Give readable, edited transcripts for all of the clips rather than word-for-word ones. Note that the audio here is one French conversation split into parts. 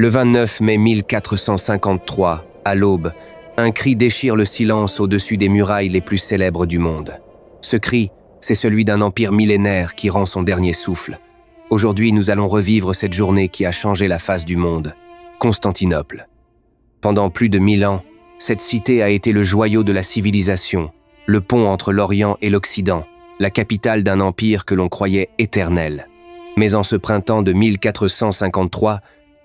Le 29 mai 1453, à l'aube, un cri déchire le silence au-dessus des murailles les plus célèbres du monde. Ce cri, c'est celui d'un empire millénaire qui rend son dernier souffle. Aujourd'hui, nous allons revivre cette journée qui a changé la face du monde. Constantinople. Pendant plus de 1000 ans, cette cité a été le joyau de la civilisation, le pont entre l'Orient et l'Occident, la capitale d'un empire que l'on croyait éternel. Mais en ce printemps de 1453,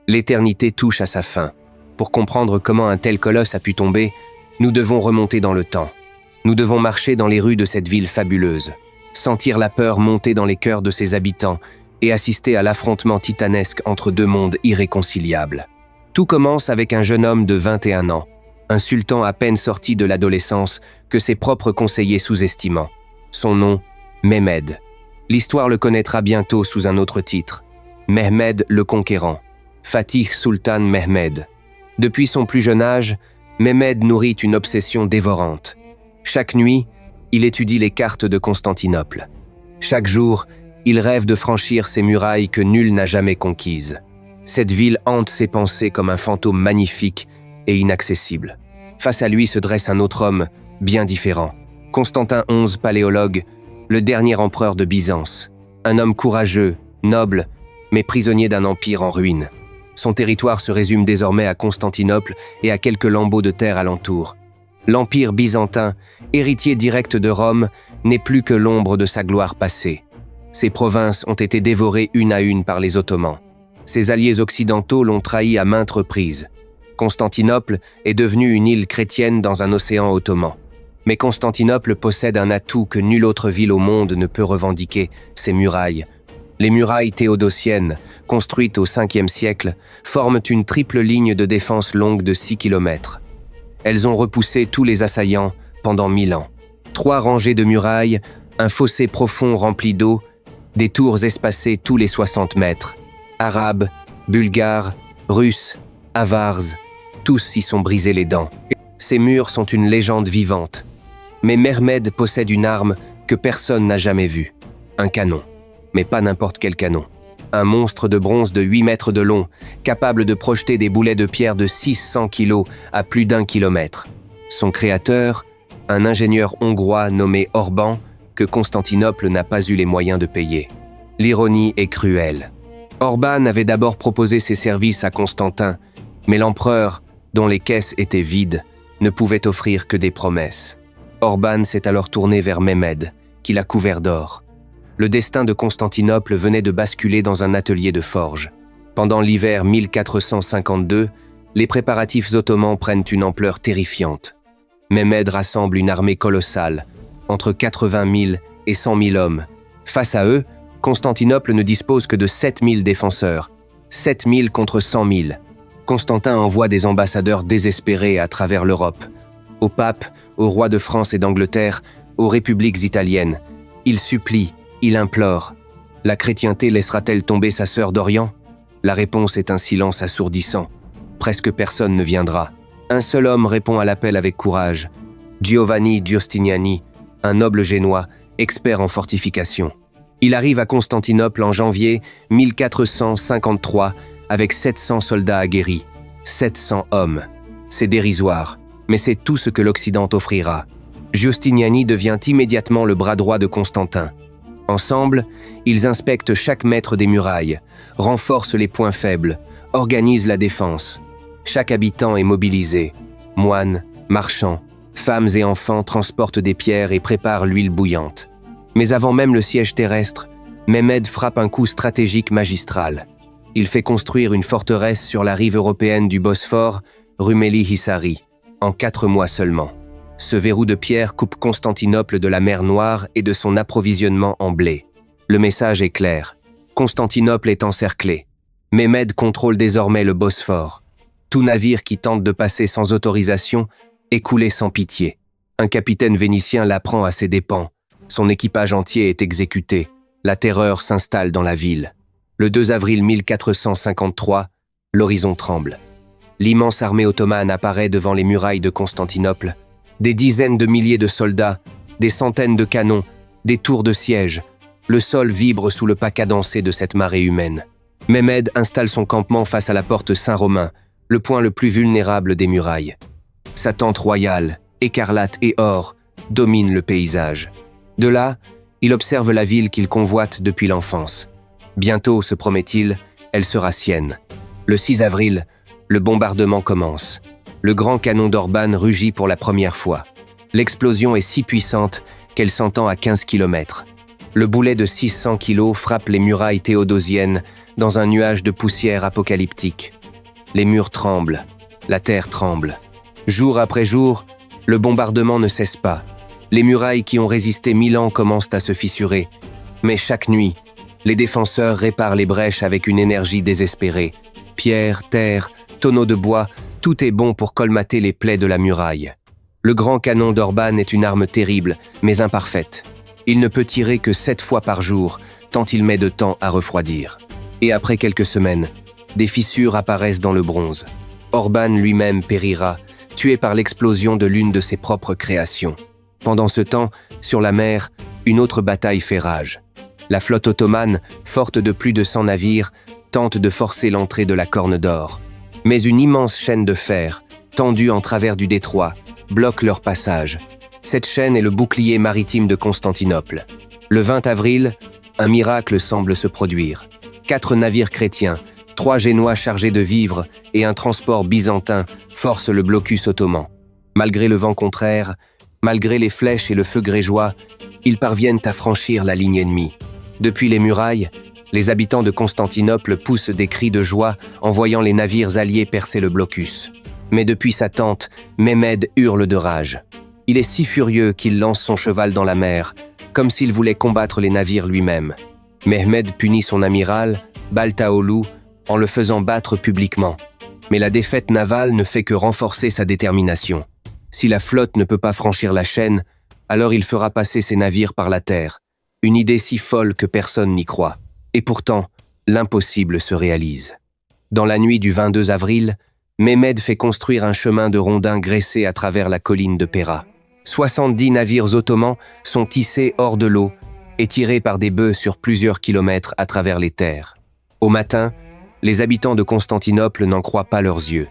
l'éternité touche à sa fin. Pour comprendre comment un tel colosse a pu tomber, nous devons remonter dans le temps. Nous devons marcher dans les rues de cette ville fabuleuse, sentir la peur monter dans les cœurs de ses habitants et assister à l'affrontement titanesque entre deux mondes irréconciliables. Tout commence avec un jeune homme de 21 ans, un sultan à peine sorti de l'adolescence que ses propres conseillers sous-estimant. Son nom, Mehmed. L'histoire le connaîtra bientôt sous un autre titre, Mehmed le Conquérant, Fatih Sultan Mehmed. Depuis son plus jeune âge, Mehmed nourrit une obsession dévorante. Chaque nuit, il étudie les cartes de Constantinople. Chaque jour, il rêve de franchir ces murailles que nul n'a jamais conquises. Cette ville hante ses pensées comme un fantôme magnifique et inaccessible. Face à lui se dresse un autre homme, bien différent. Constantin XI, paléologue, le dernier empereur de Byzance. Un homme courageux, noble, mais prisonnier d'un empire en ruine. Son territoire se résume désormais à Constantinople et à quelques lambeaux de terre alentour. L'empire byzantin, héritier direct de Rome, n'est plus que l'ombre de sa gloire passée. Ses provinces ont été dévorées une à une par les Ottomans. Ses alliés occidentaux l'ont trahi à maintes reprises. Constantinople est devenue une île chrétienne dans un océan ottoman. Mais Constantinople possède un atout que nulle autre ville au monde ne peut revendiquer, ses murailles. Les murailles théodosiennes, construites au 5e siècle, forment une triple ligne de défense longue de 6 km. Elles ont repoussé tous les assaillants pendant 1000 ans. 3 rangées de murailles, un fossé profond rempli d'eau, des tours espacées tous les 60 mètres. Arabes, Bulgares, Russes, Avars, tous s'y sont brisés les dents. Ces murs sont une légende vivante. Mais Mehmed possède une arme que personne n'a jamais vue. Un canon. Mais pas n'importe quel canon. Un monstre de bronze de 8 mètres de long, capable de projeter des boulets de pierre de 600 kilos à plus d'1 kilomètre. Son créateur, un ingénieur hongrois nommé Orban, que Constantinople n'a pas eu les moyens de payer. L'ironie est cruelle. Orban avait d'abord proposé ses services à Constantin, mais l'empereur, dont les caisses étaient vides, ne pouvait offrir que des promesses. Orban s'est alors tourné vers Mehmed, qui l'a couvert d'or. Le destin de Constantinople venait de basculer dans un atelier de forge. Pendant l'hiver 1452, les préparatifs ottomans prennent une ampleur terrifiante. Mehmed rassemble une armée colossale, entre 80 000 et 100 000 hommes. Face à eux, Constantinople ne dispose que de 7 000 défenseurs, 7 000 contre 100 000. Constantin envoie des ambassadeurs désespérés à travers l'Europe. Au pape, au roi de France et d'Angleterre, aux républiques italiennes. Il supplie, il implore. La chrétienté laissera-t-elle tomber sa sœur d'Orient? La réponse est un silence assourdissant. Presque personne ne viendra. Un seul homme répond à l'appel avec courage. Giovanni Giustiniani, un noble génois, expert en fortification. Il arrive à Constantinople en janvier 1453 avec 700 soldats aguerris. 700 hommes. C'est dérisoire, mais c'est tout ce que l'Occident offrira. Giustiniani devient immédiatement le bras droit de Constantin. Ensemble, ils inspectent chaque mètre des murailles, renforcent les points faibles, organisent la défense. Chaque habitant est mobilisé. Moines, marchands, femmes et enfants transportent des pierres et préparent l'huile bouillante. Mais avant même le siège terrestre, Mehmed frappe un coup stratégique magistral. Il fait construire une forteresse sur la rive européenne du Bosphore, Rumeli Hisari, en 4 mois seulement. Ce verrou de pierre coupe Constantinople de la mer Noire et de son approvisionnement en blé. Le message est clair. Constantinople est encerclée. Mehmed contrôle désormais le Bosphore. Tout navire qui tente de passer sans autorisation est coulé sans pitié. Un capitaine vénitien l'apprend à ses dépens. Son équipage entier est exécuté. La terreur s'installe dans la ville. Le 2 avril 1453, l'horizon tremble. L'immense armée ottomane apparaît devant les murailles de Constantinople. Des dizaines de milliers de soldats, des centaines de canons, des tours de siège. Le sol vibre sous le pas cadencé de cette marée humaine. Mehmed installe son campement face à la porte Saint-Romain, le point le plus vulnérable des murailles. Sa tente royale, écarlate et or, domine le paysage. De là, il observe la ville qu'il convoite depuis l'enfance. Bientôt, se promet-il, elle sera sienne. Le 6 avril, le bombardement commence. Le grand canon d'Orban rugit pour la première fois. L'explosion est si puissante qu'elle s'entend à 15 km. Le boulet de 600 kg frappe les murailles théodosiennes dans un nuage de poussière apocalyptique. Les murs tremblent, la terre tremble. Jour après jour, le bombardement ne cesse pas. Les murailles qui ont résisté 1000 ans commencent à se fissurer. Mais chaque nuit, les défenseurs réparent les brèches avec une énergie désespérée. Pierre, terre, tonneaux de bois, tout est bon pour colmater les plaies de la muraille. Le grand canon d'Orban est une arme terrible, mais imparfaite. Il ne peut tirer que 7 fois par jour, tant il met de temps à refroidir. Et après quelques semaines, des fissures apparaissent dans le bronze. Orban lui-même périra, tué par l'explosion de l'une de ses propres créations. Pendant ce temps, sur la mer, une autre bataille fait rage. La flotte ottomane, forte de plus de 100 navires, tente de forcer l'entrée de la Corne d'Or. Mais une immense chaîne de fer, tendue en travers du détroit, bloque leur passage. Cette chaîne est le bouclier maritime de Constantinople. Le 20 avril, un miracle semble se produire. 4 navires chrétiens, 3 Génois chargés de vivres et un transport byzantin forcent le blocus ottoman. Malgré le vent contraire, malgré les flèches et le feu grégeois, ils parviennent à franchir la ligne ennemie. Depuis les murailles, les habitants de Constantinople poussent des cris de joie en voyant les navires alliés percer le blocus. Mais depuis sa tente, Mehmed hurle de rage. Il est si furieux qu'il lance son cheval dans la mer, comme s'il voulait combattre les navires lui-même. Mehmed punit son amiral, Baltaoğlu, en le faisant battre publiquement. Mais la défaite navale ne fait que renforcer sa détermination. Si la flotte ne peut pas franchir la chaîne, alors il fera passer ses navires par la terre. Une idée si folle que personne n'y croit. Et pourtant, l'impossible se réalise. Dans la nuit du 22 avril, Mehmed fait construire un chemin de rondins graissé à travers la colline de Pera. 70 navires ottomans sont tissés hors de l'eau et tirés par des bœufs sur plusieurs kilomètres à travers les terres. Au matin, les habitants de Constantinople n'en croient pas leurs yeux.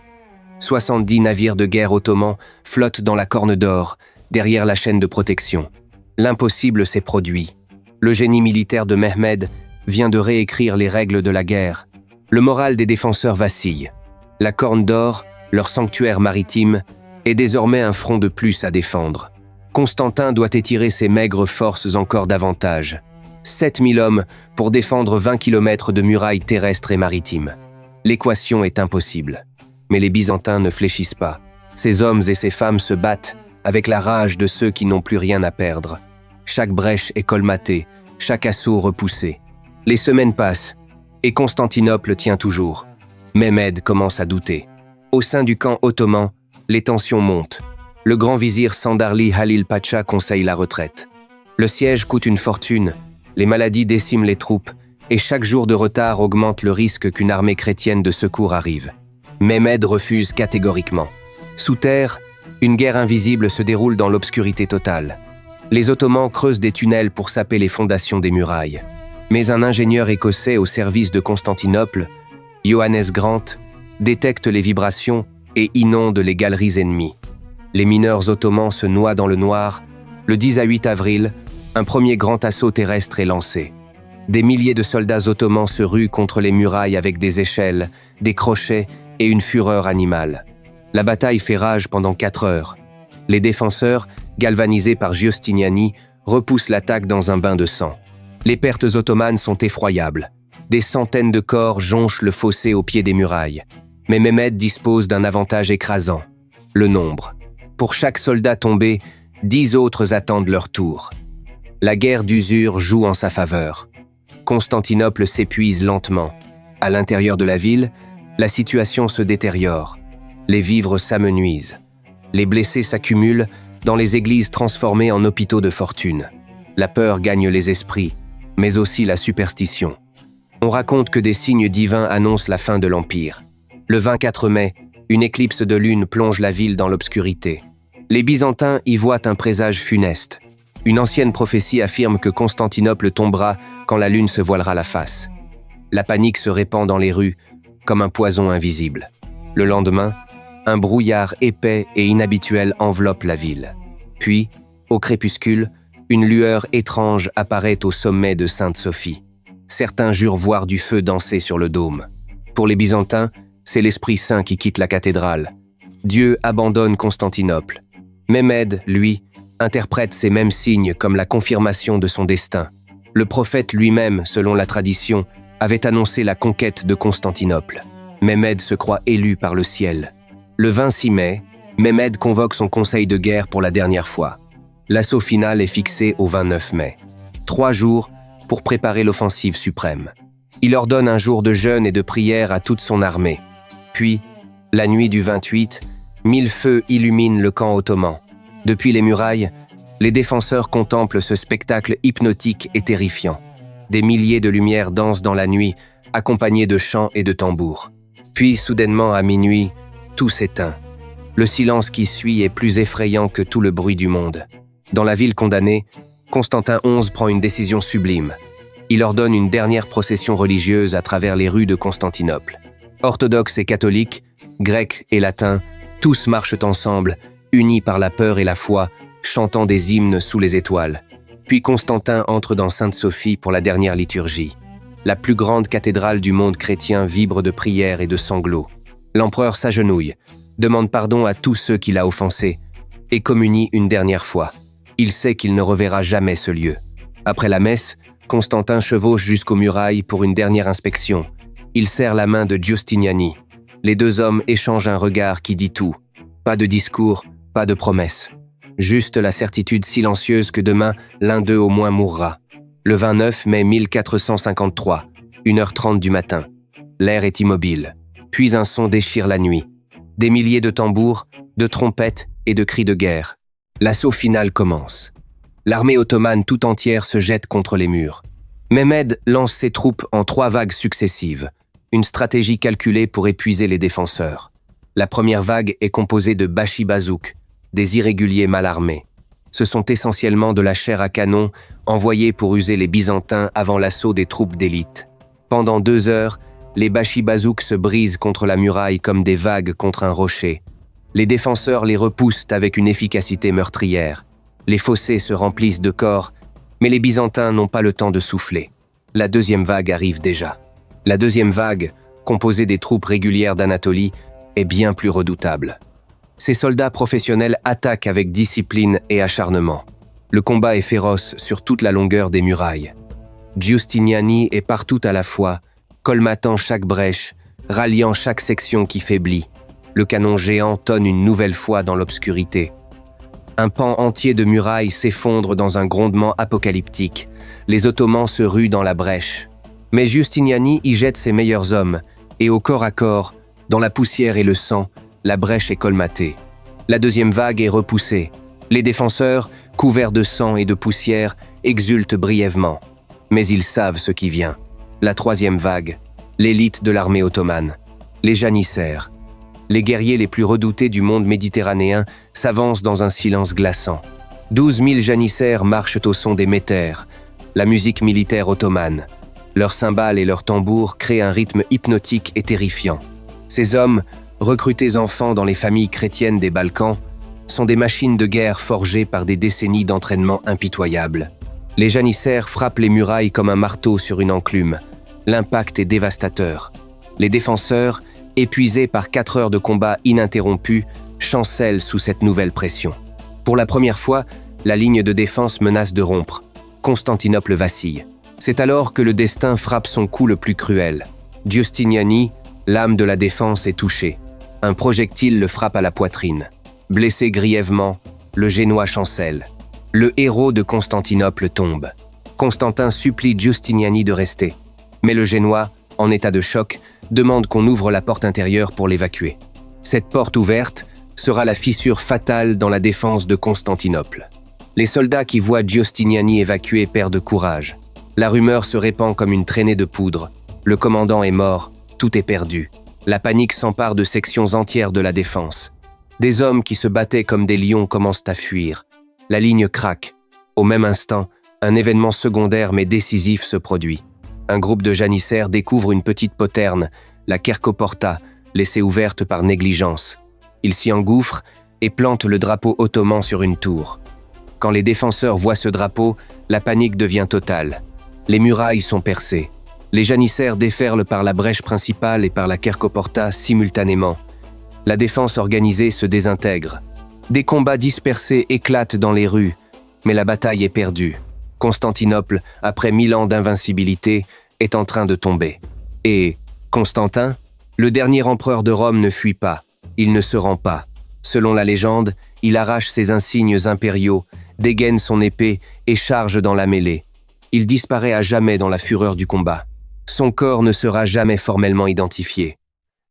70 navires de guerre ottomans flottent dans la Corne d'Or, derrière la chaîne de protection. L'impossible s'est produit. Le génie militaire de Mehmed vient de réécrire les règles de la guerre. Le moral des défenseurs vacille. La Corne d'Or, leur sanctuaire maritime, est désormais un front de plus à défendre. Constantin doit étirer ses maigres forces encore davantage. 7000 hommes pour défendre 20 km de murailles terrestres et maritimes. L'équation est impossible. Mais les Byzantins ne fléchissent pas. Ces hommes et ces femmes se battent avec la rage de ceux qui n'ont plus rien à perdre. Chaque brèche est colmatée, chaque assaut repoussé. Les semaines passent, et Constantinople tient toujours. Mehmed commence à douter. Au sein du camp ottoman, les tensions montent. Le grand vizir Sandarli Halil Pacha conseille la retraite. Le siège coûte une fortune, les maladies déciment les troupes, et chaque jour de retard augmente le risque qu'une armée chrétienne de secours arrive. Mehmed refuse catégoriquement. Sous terre, une guerre invisible se déroule dans l'obscurité totale. Les Ottomans creusent des tunnels pour saper les fondations des murailles. Mais un ingénieur écossais au service de Constantinople, Johannes Grant, détecte les vibrations et inonde les galeries ennemies. Les mineurs ottomans se noient dans le noir. Le 10 à 8 avril, un premier grand assaut terrestre est lancé. Des milliers de soldats ottomans se ruent contre les murailles avec des échelles, des crochets et une fureur animale. La bataille fait rage pendant 4 heures. Les défenseurs, galvanisés par Giustiniani, repoussent l'attaque dans un bain de sang. Les pertes ottomanes sont effroyables. Des centaines de corps jonchent le fossé au pied des murailles. Mais Mehmed dispose d'un avantage écrasant, le nombre. Pour chaque soldat tombé, 10 autres attendent leur tour. La guerre d'usure joue en sa faveur. Constantinople s'épuise lentement. À l'intérieur de la ville, la situation se détériore. Les vivres s'amenuisent. Les blessés s'accumulent dans les églises transformées en hôpitaux de fortune. La peur gagne les esprits, mais aussi la superstition. On raconte que des signes divins annoncent la fin de l'Empire. Le 24 mai, une éclipse de lune plonge la ville dans l'obscurité. Les Byzantins y voient un présage funeste. Une ancienne prophétie affirme que Constantinople tombera quand la lune se voilera la face. La panique se répand dans les rues comme un poison invisible. Le lendemain, un brouillard épais et inhabituel enveloppe la ville. Puis, au crépuscule, une lueur étrange apparaît au sommet de Sainte-Sophie. Certains jurent voir du feu danser sur le dôme. Pour les Byzantins, c'est l'Esprit Saint qui quitte la cathédrale. Dieu abandonne Constantinople. Mehmed, lui, interprète ces mêmes signes comme la confirmation de son destin. Le prophète lui-même, selon la tradition, avait annoncé la conquête de Constantinople. Mehmed se croit élu par le ciel. Le 26 mai, Mehmed convoque son conseil de guerre pour la dernière fois. L'assaut final est fixé au 29 mai. 3 jours pour préparer l'offensive suprême. Il ordonne un jour de jeûne et de prière à toute son armée. Puis, la nuit du 28, 1000 feux illuminent le camp ottoman. Depuis les murailles, les défenseurs contemplent ce spectacle hypnotique et terrifiant. Des milliers de lumières dansent dans la nuit, accompagnées de chants et de tambours. Puis, soudainement, à minuit, tout s'éteint. Le silence qui suit est plus effrayant que tout le bruit du monde. Dans la ville condamnée, Constantin XI prend une décision sublime. Il ordonne une dernière procession religieuse à travers les rues de Constantinople. Orthodoxes et catholiques, grecs et latins, tous marchent ensemble, unis par la peur et la foi, chantant des hymnes sous les étoiles. Puis Constantin entre dans Sainte-Sophie pour la dernière liturgie. La plus grande cathédrale du monde chrétien vibre de prières et de sanglots. L'empereur s'agenouille, demande pardon à tous ceux qu'il a offensés et communie une dernière fois. Il sait qu'il ne reverra jamais ce lieu. Après la messe, Constantin chevauche jusqu'aux murailles pour une dernière inspection. Il serre la main de Giustiniani. Les deux hommes échangent un regard qui dit tout. Pas de discours, pas de promesses. Juste la certitude silencieuse que demain, l'un d'eux au moins mourra. Le 29 mai 1453, 1h30 du matin. L'air est immobile. Puis un son déchire la nuit. Des milliers de tambours, de trompettes et de cris de guerre. L'assaut final commence. L'armée ottomane tout entière se jette contre les murs. Mehmed lance ses troupes en 3 vagues successives, une stratégie calculée pour épuiser les défenseurs. La première vague est composée de bashi-bazouks, des irréguliers mal armés. Ce sont essentiellement de la chair à canon envoyée pour user les Byzantins avant l'assaut des troupes d'élite. Pendant 2 heures, les bashi-bazouks se brisent contre la muraille comme des vagues contre un rocher. Les défenseurs les repoussent avec une efficacité meurtrière. Les fossés se remplissent de corps, mais les Byzantins n'ont pas le temps de souffler. La deuxième vague arrive déjà. La deuxième vague, composée des troupes régulières d'Anatolie, est bien plus redoutable. Ces soldats professionnels attaquent avec discipline et acharnement. Le combat est féroce sur toute la longueur des murailles. Giustiniani est partout à la fois, colmatant chaque brèche, ralliant chaque section qui faiblit. Le canon géant tonne une nouvelle fois dans l'obscurité. Un pan entier de murailles s'effondre dans un grondement apocalyptique. Les Ottomans se ruent dans la brèche. Mais Giustiniani y jette ses meilleurs hommes, et au corps à corps, dans la poussière et le sang, la brèche est colmatée. La deuxième vague est repoussée. Les défenseurs, couverts de sang et de poussière, exultent brièvement. Mais ils savent ce qui vient. La troisième vague, l'élite de l'armée ottomane, les janissaires. Les guerriers les plus redoutés du monde méditerranéen s'avancent dans un silence glaçant. 12 000 janissaires marchent au son des métères, la musique militaire ottomane. Leurs cymbales et leurs tambours créent un rythme hypnotique et terrifiant. Ces hommes, recrutés enfants dans les familles chrétiennes des Balkans, sont des machines de guerre forgées par des décennies d'entraînement impitoyables. Les janissaires frappent les murailles comme un marteau sur une enclume. L'impact est dévastateur. Les défenseurs, épuisés par 4 heures de combat ininterrompus, chancellent sous cette nouvelle pression. Pour la première fois, la ligne de défense menace de rompre. Constantinople vacille. C'est alors que le destin frappe son coup le plus cruel. Giustiniani, l'âme de la défense, est touché. Un projectile le frappe à la poitrine. Blessé grièvement, le Génois chancelle. Le héros de Constantinople tombe. Constantin supplie Giustiniani de rester. Mais le Génois, en état de choc, demande qu'on ouvre la porte intérieure pour l'évacuer. Cette porte ouverte sera la fissure fatale dans la défense de Constantinople. Les soldats qui voient Giustiniani évacué perdent courage. La rumeur se répand comme une traînée de poudre. Le commandant est mort, tout est perdu. La panique s'empare de sections entières de la défense. Des hommes qui se battaient comme des lions commencent à fuir. La ligne craque. Au même instant, un événement secondaire mais décisif se produit. Un groupe de janissaires découvre une petite poterne, la Kerkoporta, laissée ouverte par négligence. Ils s'y engouffrent et plantent le drapeau ottoman sur une tour. Quand les défenseurs voient ce drapeau, la panique devient totale. Les murailles sont percées. Les janissaires déferlent par la brèche principale et par la Kerkoporta simultanément. La défense organisée se désintègre. Des combats dispersés éclatent dans les rues, mais la bataille est perdue. Constantinople, après 1000 ans d'invincibilité, est en train de tomber. Et Constantin, le dernier empereur de Rome, ne fuit pas. Il ne se rend pas. Selon la légende, il arrache ses insignes impériaux, dégaine son épée et charge dans la mêlée. Il disparaît à jamais dans la fureur du combat. Son corps ne sera jamais formellement identifié.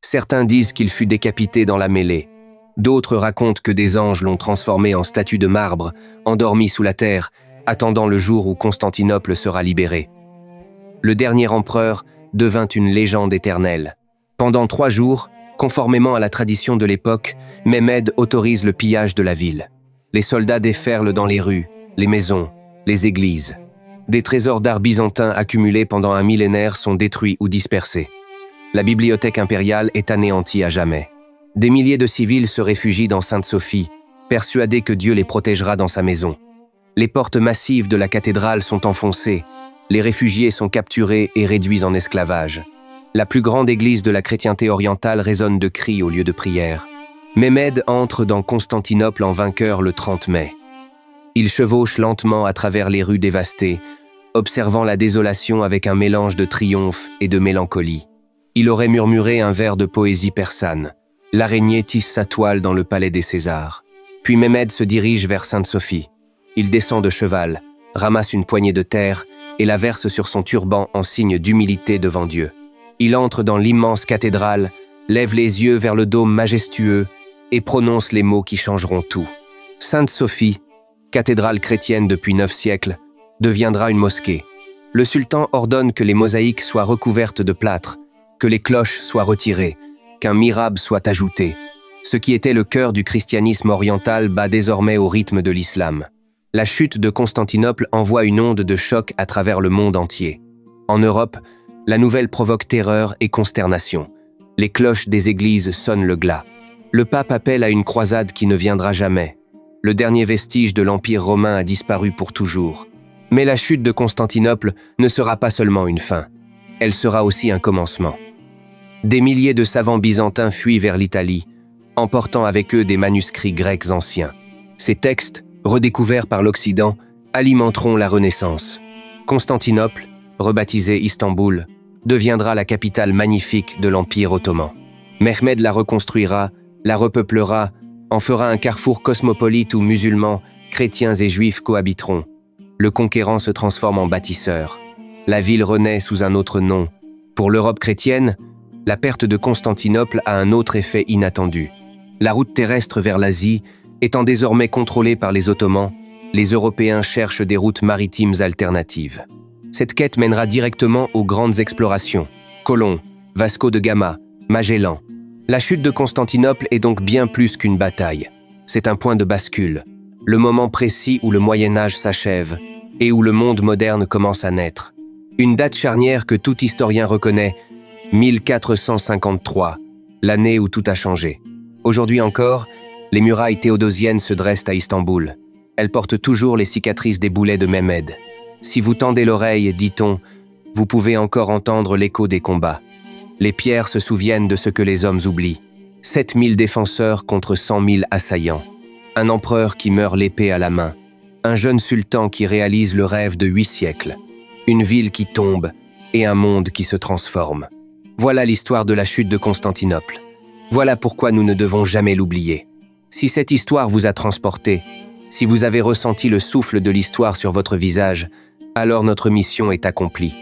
Certains disent qu'il fut décapité dans la mêlée. D'autres racontent que des anges l'ont transformé en statue de marbre, endormi sous la terre, attendant le jour où Constantinople sera libérée. Le dernier empereur devint une légende éternelle. Pendant 3 jours, conformément à la tradition de l'époque, Mehmed autorise le pillage de la ville. Les soldats déferlent dans les rues, les maisons, les églises. Des trésors d'art byzantins accumulés pendant un millénaire sont détruits ou dispersés. La bibliothèque impériale est anéantie à jamais. Des milliers de civils se réfugient dans Sainte-Sophie, persuadés que Dieu les protégera dans sa maison. Les portes massives de la cathédrale sont enfoncées. Les réfugiés sont capturés et réduits en esclavage. La plus grande église de la chrétienté orientale résonne de cris au lieu de prières. Mehmed entre dans Constantinople en vainqueur le 30 mai. Il chevauche lentement à travers les rues dévastées, observant la désolation avec un mélange de triomphe et de mélancolie. Il aurait murmuré un vers de poésie persane. L'araignée tisse sa toile dans le palais des Césars. Puis Mehmed se dirige vers Sainte-Sophie. Il descend de cheval, ramasse une poignée de terre et la verse sur son turban en signe d'humilité devant Dieu. Il entre dans l'immense cathédrale, lève les yeux vers le dôme majestueux et prononce les mots qui changeront tout. Sainte-Sophie, cathédrale chrétienne depuis 9 siècles, deviendra une mosquée. Le sultan ordonne que les mosaïques soient recouvertes de plâtre, que les cloches soient retirées, qu'un mihrab soit ajouté. Ce qui était le cœur du christianisme oriental bat désormais au rythme de l'islam. La chute de Constantinople envoie une onde de choc à travers le monde entier. En Europe, la nouvelle provoque terreur et consternation. Les cloches des églises sonnent le glas. Le pape appelle à une croisade qui ne viendra jamais. Le dernier vestige de l'Empire romain a disparu pour toujours. Mais la chute de Constantinople ne sera pas seulement une fin. Elle sera aussi un commencement. Des milliers de savants byzantins fuient vers l'Italie, emportant avec eux des manuscrits grecs anciens. Ces textes, redécouverts par l'Occident, alimenteront la Renaissance. Constantinople, rebaptisée Istanbul, deviendra la capitale magnifique de l'Empire ottoman. Mehmed la reconstruira, la repeuplera, en fera un carrefour cosmopolite où musulmans, chrétiens et juifs cohabiteront. Le conquérant se transforme en bâtisseur. La ville renaît sous un autre nom. Pour l'Europe chrétienne, la perte de Constantinople a un autre effet inattendu. La route terrestre vers l'Asie étant désormais contrôlée par les Ottomans, les Européens cherchent des routes maritimes alternatives. Cette quête mènera directement aux grandes explorations. Colomb, Vasco de Gama, Magellan. La chute de Constantinople est donc bien plus qu'une bataille. C'est un point de bascule, le moment précis où le Moyen-Âge s'achève et où le monde moderne commence à naître. Une date charnière que tout historien reconnaît, 1453, l'année où tout a changé. Aujourd'hui encore, les murailles théodosiennes se dressent à Istanbul. Elles portent toujours les cicatrices des boulets de Mehmed. Si vous tendez l'oreille, dit-on, vous pouvez encore entendre l'écho des combats. Les pierres se souviennent de ce que les hommes oublient. 7000 défenseurs contre 100 000 assaillants. Un empereur qui meurt l'épée à la main. Un jeune sultan qui réalise le rêve de 8 siècles. Une ville qui tombe et un monde qui se transforme. Voilà l'histoire de la chute de Constantinople. Voilà pourquoi nous ne devons jamais l'oublier. Si cette histoire vous a transporté, si vous avez ressenti le souffle de l'histoire sur votre visage, alors notre mission est accomplie.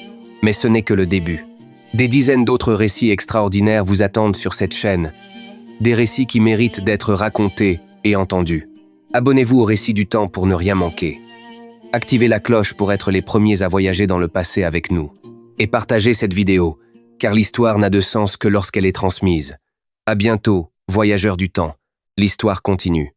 Mais ce n'est que le début. Des dizaines d'autres récits extraordinaires vous attendent sur cette chaîne. Des récits qui méritent d'être racontés et entendus. Abonnez-vous au Récit du Temps pour ne rien manquer. Activez la cloche pour être les premiers à voyager dans le passé avec nous. Et partagez cette vidéo, car l'histoire n'a de sens que lorsqu'elle est transmise. À bientôt, voyageurs du temps. L'histoire continue.